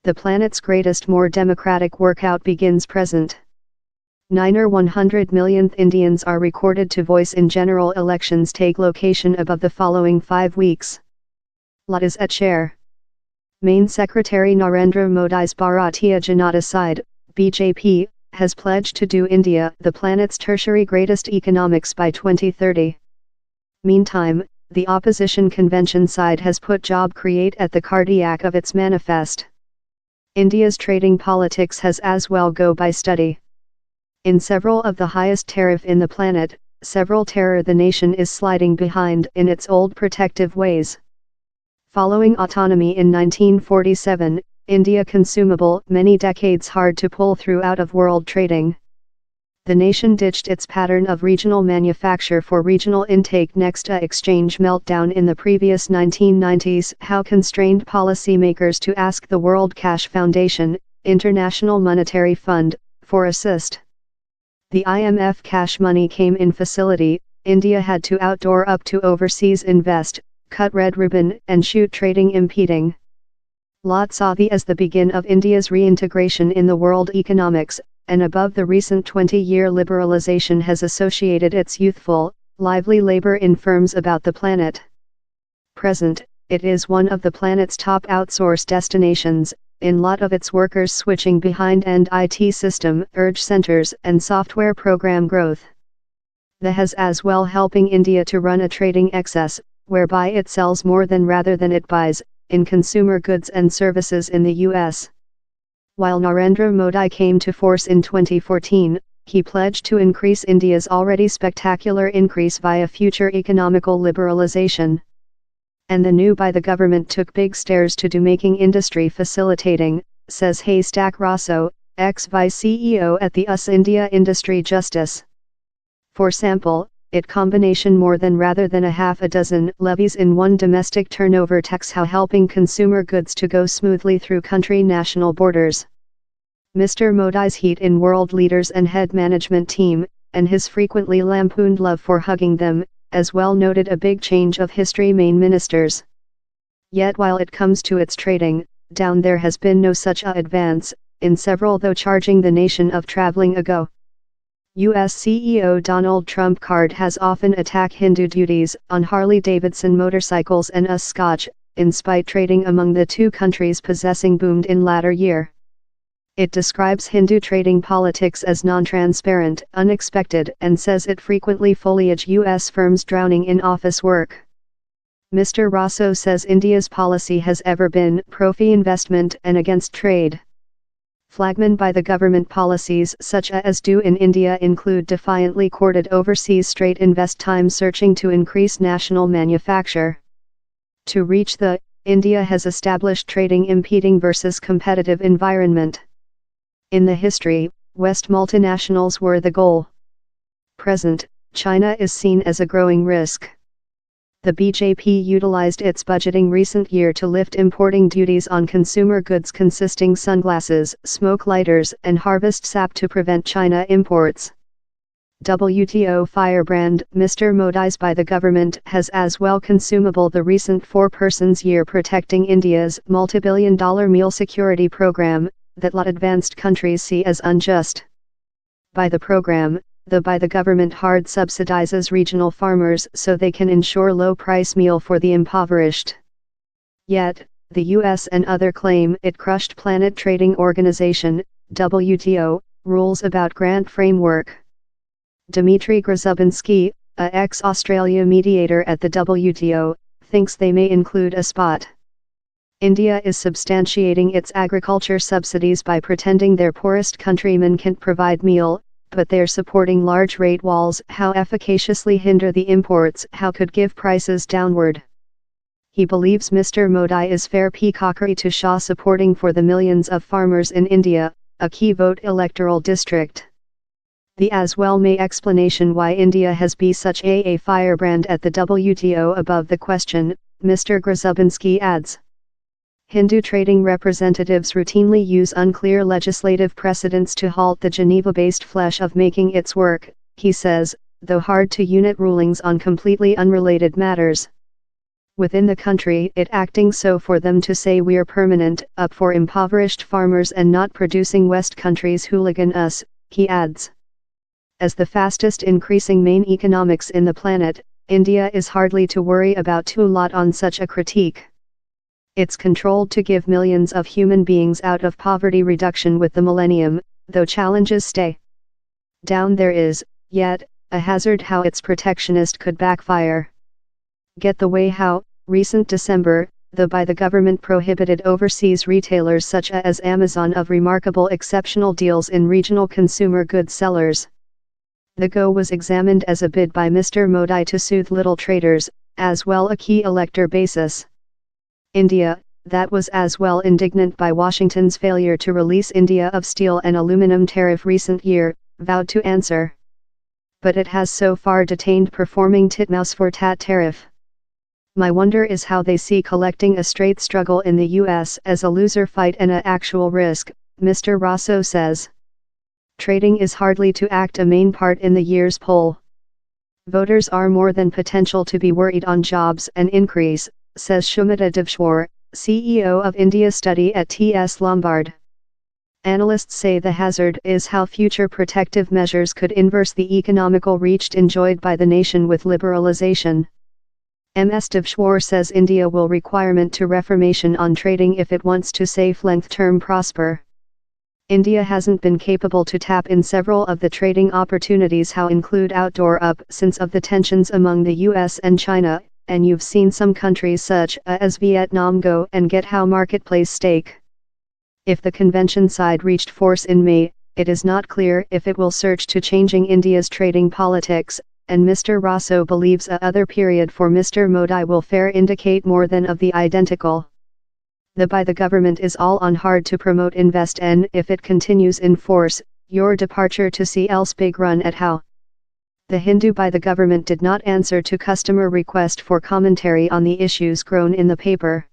The planet's greatest more democratic workout begins present. 100 millionth Indians are recorded to voice in general elections take location above the following 5 weeks. Lot is at share. Main Secretary Narendra Modi's Bharatiya Janata Side, BJP, has pledged to do India the planet's tertiary greatest economics by 2030. Meantime, the opposition convention side has put job create at the cardiac of its manifest. India's trading politics has as well go by study. In several of the highest tariff in the planet, several terror the nation is sliding behind in its old protective ways. Following autonomy in 1947, India consumable many decades hard to pull through out of world trading. The nation ditched its pattern of regional manufacture for regional intake next to exchange meltdown in the previous 1990s. How constrained policymakers to ask the World Cash Foundation, International Monetary Fund, for assist. The IMF cash money came in facility. India had to outdoor up to overseas invest, cut red ribbon and shoot trading impeding. Lot saw the as the begin of India's reintegration in the world economics, and above the recent 20-year liberalization has associated its youthful, lively labor in firms about the planet. Present, it is one of the planet's top outsource destinations, in lot of its workers switching behind-end IT system, urge centers and software program growth. The has as well helping India to run a trading excess, whereby it sells more than rather than it buys, in consumer goods and services in the US. While Narendra Modi came to force in 2014, he pledged to increase India's already spectacular increase via future economical liberalization. And the new by the government took big stairs to do making industry facilitating, says Haystack Rosso, ex-vice CEO at the US India Industry Justice. For sample, it combination more than rather than a half a dozen levies in one domestic turnover tax how helping consumer goods to go smoothly through country national borders. Mr. Modi's heat in world leaders and head management team, and his frequently lampooned love for hugging them, as well noted a big change of history main ministers. Yet while it comes to its trading, down there has been no such a advance, in several though charging the nation of traveling ago. US CEO Donald Trump card has often attacked Hindu duties on Harley-Davidson motorcycles and US Scotch, in spite trading among the two countries possessing boomed in latter year. It describes Hindu trading politics as non-transparent, unexpected and says it frequently foliage US firms drowning in office work. Mr. Rosso says India's policy has ever been pro-fee investment and against trade. Flagmen by the government policies such as do in India include defiantly courted overseas straight invest time searching to increase national manufacture. To reach the, India has established trading impeding versus competitive environment. In the history, West multinationals were the goal. Present, China is seen as a growing risk. The BJP utilized its budgeting recent year to lift importing duties on consumer goods consisting sunglasses, smoke lighters and harvest sap to prevent China imports. WTO firebrand Mr. Modi's by the government has as well consumable the recent 4 persons year protecting India's multibillion-dollar meal security program, that lot advanced countries see as unjust. By the program, by the government hard subsidizes regional farmers so they can ensure low-price meal for the impoverished. Yet, the US and other claim it crushed Planet Trading Organization, WTO, rules about grant framework. Dmitry Grzybunsky, a ex-Australia mediator at the WTO, thinks they may include a spot. India is substantiating its agriculture subsidies by pretending their poorest countrymen can't provide meal, but they're supporting large rate walls how efficaciously hinder the imports how could give prices downward. He believes Mr. Modi is fair peacockery to Shah supporting for the millions of farmers in India, a key vote electoral district. The as well may explanation why India has been such a firebrand at the WTO above the question, Mr. Grzybunsky adds. Hindu trading representatives routinely use unclear legislative precedents to halt the Geneva-based flesh of making its work, he says, though hard to unit rulings on completely unrelated matters. within the country it acting so for them to say we're permanent up for impoverished farmers and not producing West countries hooligan us, he adds. As the fastest increasing main economics in the planet, India is hardly to worry about too lot on such a critique. It's controlled to give millions of human beings out of poverty reduction with the millennium, though challenges stay. Down there is, yet, a hazard how its protectionist could backfire. Get the way how, recent December, by the government prohibited overseas retailers such as Amazon of remarkable exceptional deals in regional consumer goods sellers. The go was examined as a bid by Mr. Modi to soothe little traders, as well a key elector basis. India, that was as well indignant by Washington's failure to release India of steel and aluminum tariff recent year, vowed to answer. But it has so far detained performing titmouse for tat tariff. My wonder is how they see collecting a straight struggle in the US as a loser fight and a actual risk, Mr. Rosso says. Trading is hardly to act a main part in the year's poll. Voters are more than potential to be worried on jobs and increase, says Shumita Devshwar, CEO of India Study at TS Lombard. Analysts say the hazard is how future protective measures could inverse the economical reach enjoyed by the nation with liberalization. Ms. Devshwar says India will requirement to reformation on trading if it wants to safe length-term prosper. India hasn't been capable to tap in several of the trading opportunities how include outdoor up since of the tensions among the US and China, and you've seen some countries such as Vietnam go and get how marketplace stake. If the convention side reached force in May, it is not clear if it will search to changing India's trading politics, and Mr. Rosso believes a other period for Mr. Modi will fair indicate more than of the identical. By the government is all on hard to promote invest and if it continues in force, your departure to see else big run at how. The Hindu by the government did not answer to customer request for commentary on the issues grown in the paper.